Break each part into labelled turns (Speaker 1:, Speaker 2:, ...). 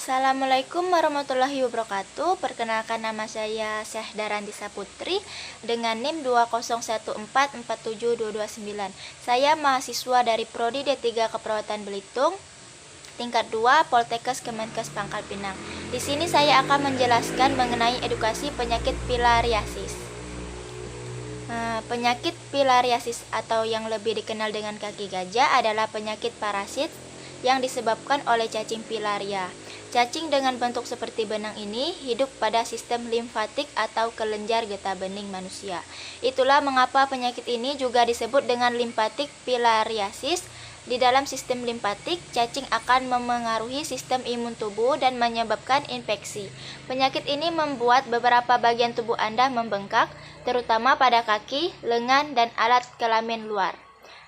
Speaker 1: Assalamualaikum warahmatullahi wabarakatuh. Perkenalkan, nama saya Syah Darantisa Putri dengan NIM 201447229. Saya mahasiswa dari Prodi D3 Keperawatan Belitung, tingkat 2 Poltekkes Kemenkes Pangkal Pinang. Di sini saya akan menjelaskan mengenai edukasi penyakit filariasis. Penyakit filariasis atau yang lebih dikenal dengan kaki gajah adalah penyakit parasit yang disebabkan oleh cacing filaria. Cacing dengan bentuk seperti benang ini hidup pada sistem limfatik atau kelenjar getah bening manusia. Itulah mengapa penyakit ini juga disebut dengan limfatik filariasis. Di dalam sistem limfatik, cacing akan memengaruhi sistem imun tubuh dan menyebabkan infeksi. Penyakit ini membuat beberapa bagian tubuh Anda membengkak, terutama pada kaki, lengan, dan alat kelamin luar.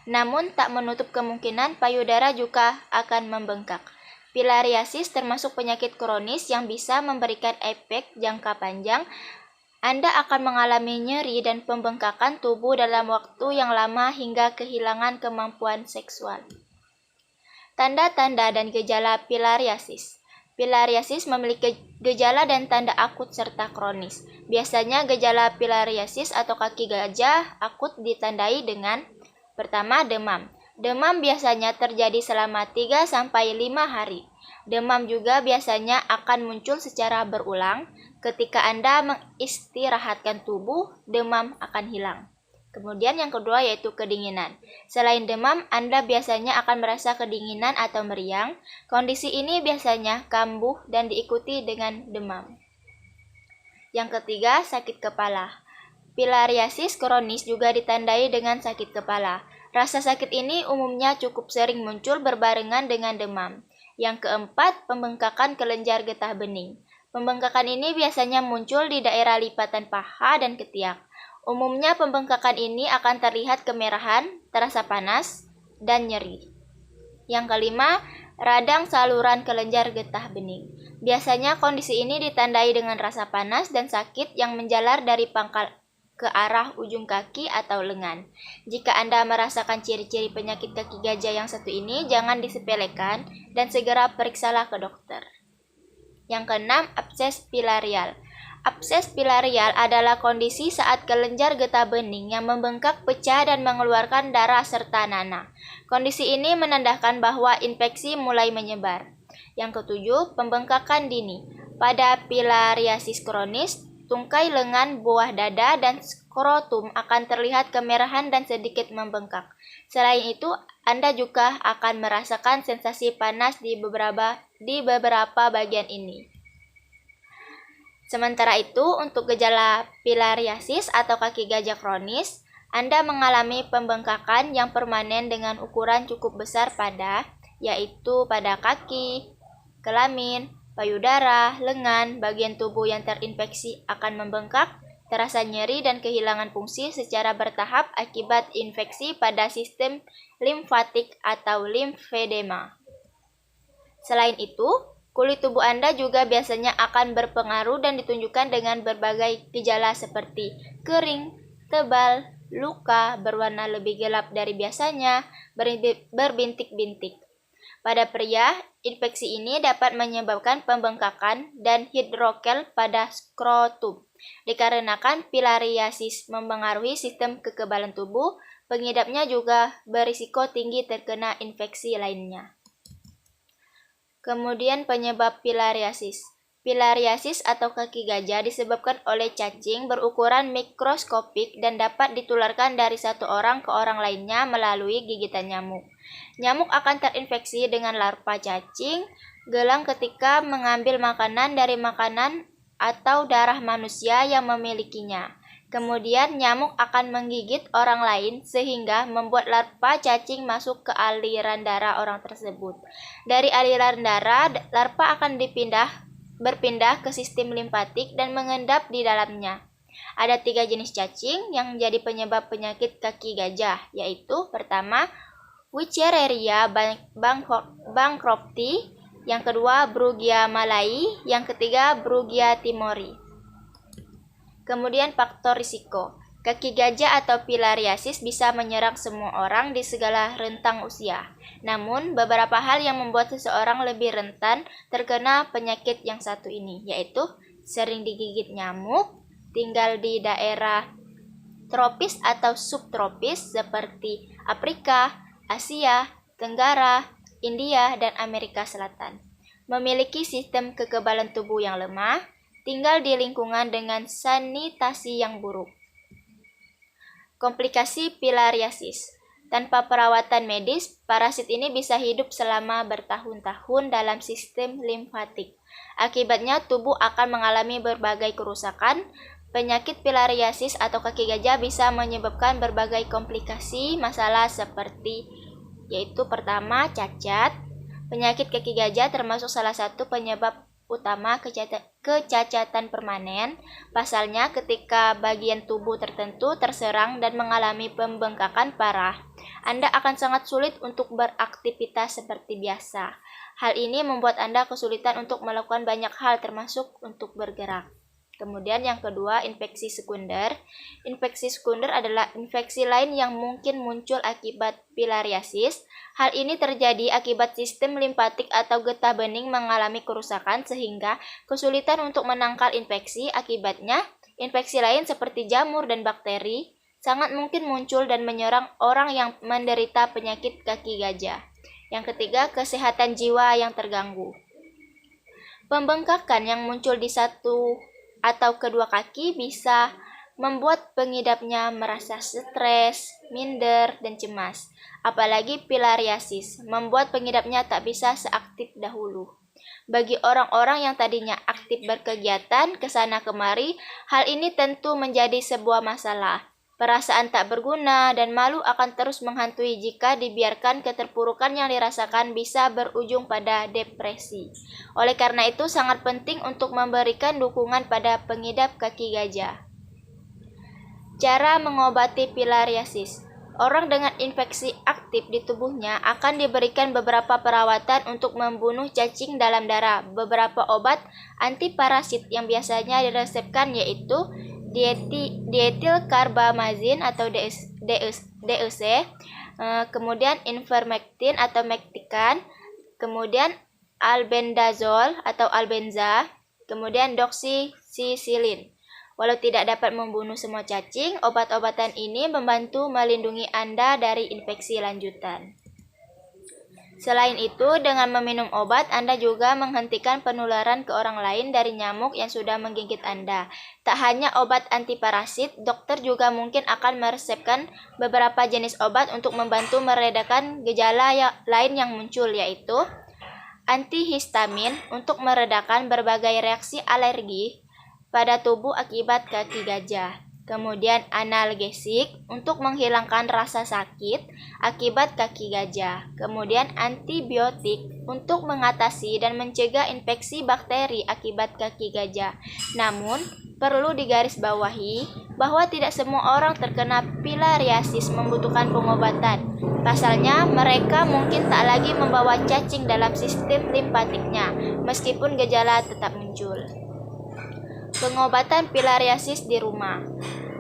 Speaker 1: Namun, tak menutup kemungkinan payudara juga akan membengkak. Filariasis termasuk penyakit kronis yang bisa memberikan efek jangka panjang. Anda akan mengalami nyeri dan pembengkakan tubuh dalam waktu yang lama hingga kehilangan kemampuan seksual. Tanda-tanda dan gejala filariasis. Filariasis memiliki gejala dan tanda akut serta kronis. Biasanya gejala filariasis atau kaki gajah akut ditandai dengan: pertama, demam. Demam biasanya terjadi selama 3-5 hari. Demam juga biasanya akan muncul secara berulang. Ketika Anda mengistirahatkan tubuh, demam akan hilang. Kemudian yang kedua yaitu kedinginan. Selain demam, Anda biasanya akan merasa kedinginan atau meriang. Kondisi ini biasanya kambuh dan diikuti dengan demam. Yang ketiga, sakit kepala. Filariasis kronis juga ditandai dengan sakit kepala. Rasa sakit ini umumnya cukup sering muncul berbarengan dengan demam. Yang keempat, pembengkakan kelenjar getah bening. Pembengkakan ini biasanya muncul di daerah lipatan paha dan ketiak. Umumnya pembengkakan ini akan terlihat kemerahan, terasa panas, dan nyeri. Yang kelima, radang saluran kelenjar getah bening. Biasanya kondisi ini ditandai dengan rasa panas dan sakit yang menjalar dari pangkal ke arah ujung kaki atau lengan. Jika Anda merasakan ciri-ciri penyakit kaki gajah yang satu ini, jangan disepelekan dan segera periksalah ke dokter. Yang keenam, abses filarial. Abses filarial adalah kondisi saat kelenjar getah bening yang membengkak, pecah, dan mengeluarkan darah serta nanah. Kondisi ini menandakan bahwa infeksi mulai menyebar. Yang ketujuh, pembengkakan dini. Pada filariasis kronis, tungkai lengan, bawah dada, dan skrotum akan terlihat kemerahan dan sedikit membengkak. Selain itu, Anda juga akan merasakan sensasi panas di beberapa bagian ini. Sementara itu, untuk gejala filariasis atau kaki gajah kronis, Anda mengalami pembengkakan yang permanen dengan ukuran cukup besar yaitu pada kaki, kelamin, payudara, lengan. Bagian tubuh yang terinfeksi akan membengkak, terasa nyeri dan kehilangan fungsi secara bertahap akibat infeksi pada sistem limfatik atau limfedema. Selain itu, kulit tubuh Anda juga biasanya akan berpengaruh dan ditunjukkan dengan berbagai gejala seperti kering, tebal, luka, berwarna lebih gelap dari biasanya, berbintik-bintik. Pada pria, infeksi ini dapat menyebabkan pembengkakan dan hidrokel pada skrotum. Dikarenakan filariasis mempengaruhi sistem kekebalan tubuh, pengidapnya juga berisiko tinggi terkena infeksi lainnya. Kemudian penyebab filariasis. Filariasis atau kaki gajah disebabkan oleh cacing berukuran mikroskopik dan dapat ditularkan dari satu orang ke orang lainnya melalui gigitan nyamuk. Nyamuk akan terinfeksi dengan larva cacing gelang ketika mengambil makanan dari makanan atau darah manusia yang memilikinya. Kemudian nyamuk akan menggigit orang lain sehingga membuat larva cacing masuk ke aliran darah orang tersebut. Dari aliran darah, larva akan berpindah ke sistem limfatik dan mengendap di dalamnya. Ada 3 jenis cacing yang menjadi penyebab penyakit kaki gajah, yaitu pertama, Wuchereria bancrofti, yang kedua Brugia malai, yang ketiga Brugia timori. Kemudian faktor risiko. Kaki gajah atau filariasis bisa menyerang semua orang di segala rentang usia. Namun, beberapa hal yang membuat seseorang lebih rentan terkena penyakit yang satu ini, yaitu sering digigit nyamuk, tinggal di daerah tropis atau subtropis seperti Afrika, Asia, Tenggara, India, dan Amerika Selatan. Memiliki sistem kekebalan tubuh yang lemah, tinggal di lingkungan dengan sanitasi yang buruk. Komplikasi filariasis. Tanpa perawatan medis, parasit ini bisa hidup selama bertahun-tahun dalam sistem limfatik. Akibatnya, tubuh akan mengalami berbagai kerusakan. Penyakit filariasis atau kaki gajah bisa menyebabkan berbagai komplikasi masalah seperti yaitu pertama, cacat. Penyakit kaki gajah termasuk salah satu penyebab utama kecacatan permanen. Pasalnya, ketika bagian tubuh tertentu terserang dan mengalami pembengkakan parah, Anda akan sangat sulit untuk beraktivitas seperti biasa. Hal ini membuat Anda kesulitan untuk melakukan banyak hal termasuk untuk bergerak. Kemudian yang kedua, infeksi sekunder. Infeksi sekunder adalah infeksi lain yang mungkin muncul akibat filariasis. Hal ini terjadi akibat sistem limfatik atau getah bening mengalami kerusakan sehingga kesulitan untuk menangkal infeksi. Akibatnya, infeksi lain seperti jamur dan bakteri sangat mungkin muncul dan menyerang orang yang menderita penyakit kaki gajah. Yang ketiga, kesehatan jiwa yang terganggu. Pembengkakan yang muncul di satu atau kedua kaki bisa membuat pengidapnya merasa stres, minder, dan cemas. Apalagi filariasis membuat pengidapnya tak bisa seaktif dahulu. Bagi orang-orang yang tadinya aktif berkegiatan ke sana kemari, hal ini tentu menjadi sebuah masalah. Perasaan tak berguna dan malu akan terus menghantui jika dibiarkan. Keterpurukan yang dirasakan bisa berujung pada depresi. Oleh karena itu, sangat penting untuk memberikan dukungan pada pengidap kaki gajah. Cara mengobati filariasis. Orang dengan infeksi aktif di tubuhnya akan diberikan beberapa perawatan untuk membunuh cacing dalam darah. Beberapa obat antiparasit yang biasanya diresepkan yaitu dietilkarbamazin atau DEC, kemudian ivermectin atau Mectican, kemudian albendazole atau Albenza, kemudian doxycycline. Walau tidak dapat membunuh semua cacing, obat-obatan ini membantu melindungi Anda dari infeksi lanjutan. Selain itu, dengan meminum obat, Anda juga menghentikan penularan ke orang lain dari nyamuk yang sudah menggigit Anda. Tak hanya obat antiparasit, dokter juga mungkin akan meresepkan beberapa jenis obat untuk membantu meredakan gejala lain yang muncul, yaitu antihistamin untuk meredakan berbagai reaksi alergi pada tubuh akibat kaki gajah. Kemudian analgesik untuk menghilangkan rasa sakit akibat kaki gajah. Kemudian antibiotik untuk mengatasi dan mencegah infeksi bakteri akibat kaki gajah. Namun, perlu digarisbawahi bahwa tidak semua orang terkena filariasis membutuhkan pengobatan. Pasalnya, mereka mungkin tak lagi membawa cacing dalam sistem limfatiknya, meskipun gejala tetap muncul. Pengobatan filariasis di rumah.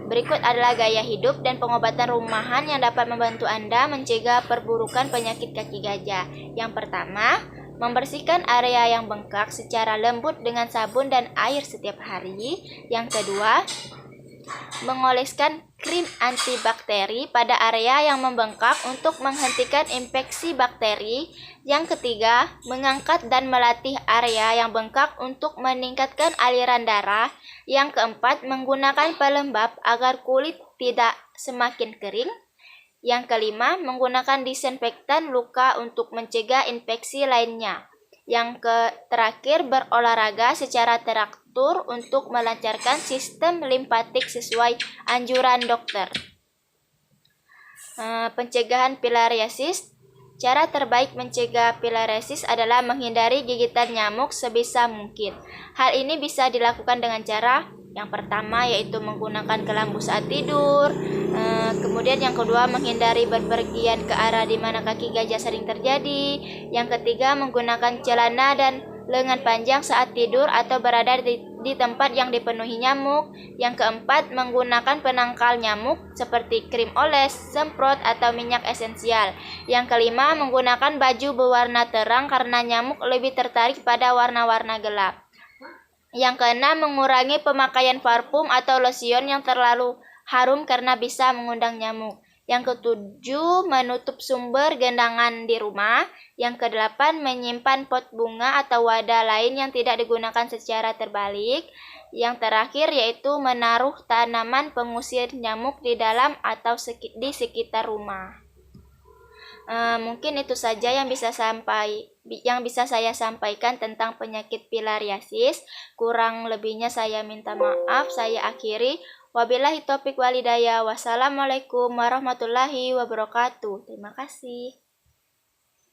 Speaker 1: Berikut adalah gaya hidup dan pengobatan rumahan yang dapat membantu Anda mencegah perburukan penyakit kaki gajah. Yang pertama, membersihkan area yang bengkak secara lembut dengan sabun dan air setiap hari. Yang kedua, mengoleskan krim antibakteri pada area yang membengkak untuk menghentikan infeksi bakteri. Yang ketiga, mengangkat dan melatih area yang bengkak untuk meningkatkan aliran darah. Yang keempat, menggunakan pelembab agar kulit tidak semakin kering. Yang kelima, menggunakan disinfektan luka untuk mencegah infeksi lainnya. Yang terakhir, berolahraga secara teratur untuk melancarkan sistem limfatik sesuai anjuran dokter. Pencegahan filariasis. Cara terbaik mencegah filariasis adalah menghindari gigitan nyamuk sebisa mungkin. Hal ini bisa dilakukan dengan cara yang pertama yaitu menggunakan kelambu saat tidur. Kemudian yang kedua, menghindari berpergian ke arah di mana kaki gajah sering terjadi. Yang ketiga, menggunakan celana dan lengan panjang saat tidur atau berada di di tempat yang dipenuhi nyamuk. Yang keempat, menggunakan penangkal nyamuk seperti krim oles, semprot, atau minyak esensial. Yang kelima, menggunakan baju berwarna terang karena nyamuk lebih tertarik pada warna-warna gelap. Yang keenam, mengurangi pemakaian parfum atau lotion yang terlalu harum karena bisa mengundang nyamuk. Yang ketujuh, menutup sumber genangan di rumah. Yang kedelapan, menyimpan pot bunga atau wadah lain yang tidak digunakan secara terbalik. Yang terakhir yaitu menaruh tanaman pengusir nyamuk di dalam atau di sekitar rumah. Mungkin itu saja yang bisa saya sampaikan tentang penyakit filariasis. Kurang lebihnya saya minta maaf. Saya akhiri. Wabillahi taufiq walhidayah. Wassalamualaikum warahmatullahi wabarakatuh. Terima kasih.